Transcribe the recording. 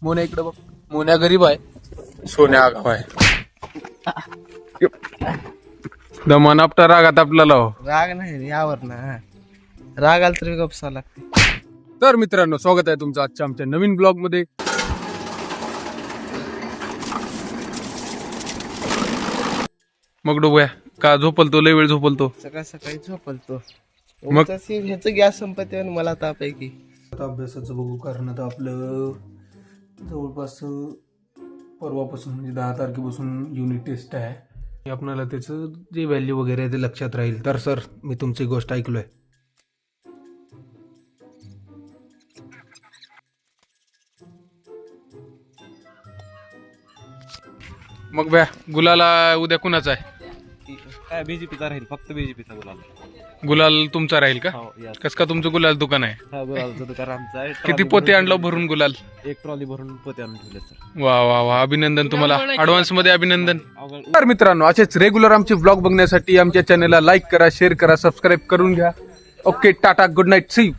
मोन्या इकडे बघ. मोन्या गरीब आहे, सोन्या आगाव आहे. दमन आपटा रागात आपल्याला हो. राग नाही यावर ना, राग आला तरी गपसा लागते. तर मित्रांनो, स्वागत आहे तुमचं आजच्या आमच्या नवीन ब्लॉग मध्ये. मग डोब्या का झोपलतो, लय वेळ झोपलतो. सकाळ सकाळी झोपलतो. मग? ह्याचं गॅस संपत्ती आणि मला ताप आहे की. आता अभ्यासाचं बघू, कारण आता आपलं जवळपास परवापासून म्हणजे 10 तारखेपासून युनिट टेस्ट आहे. आपल्याला त्याचं जे व्हॅल्यू वगैरे आहे ते लक्षात राहील. तर सर, मी तुमची गोष्ट ऐकलोय. मग बॅ गुलाला उद्या कुणाचा आहे? काय बीजेपीचा राहील, फक्त बीजेपीचा गुलाल. गुलाल तुमचा राहील का? हो, यार. कस का तुमचं गुलाल दुकान आहे? हा, गुलालचं दुकान आमचं आहे. किती पोते आणलं भरून गुलाल? एक ट्रॉली भरून पोते आणून ठेवले सर. वा वा वा, अभिनंदन तुम्हाला, ऍडव्हान्स मध्ये अभिनंदन. अवघड तर मित्रांनो, असेच रेग्युलर आमचे ब्लॉग बघण्यासाठी आमच्या चॅनलला लाईक करा, शेअर करा, सबस्क्राईब करून घ्या. Okay, tata, good night, see you.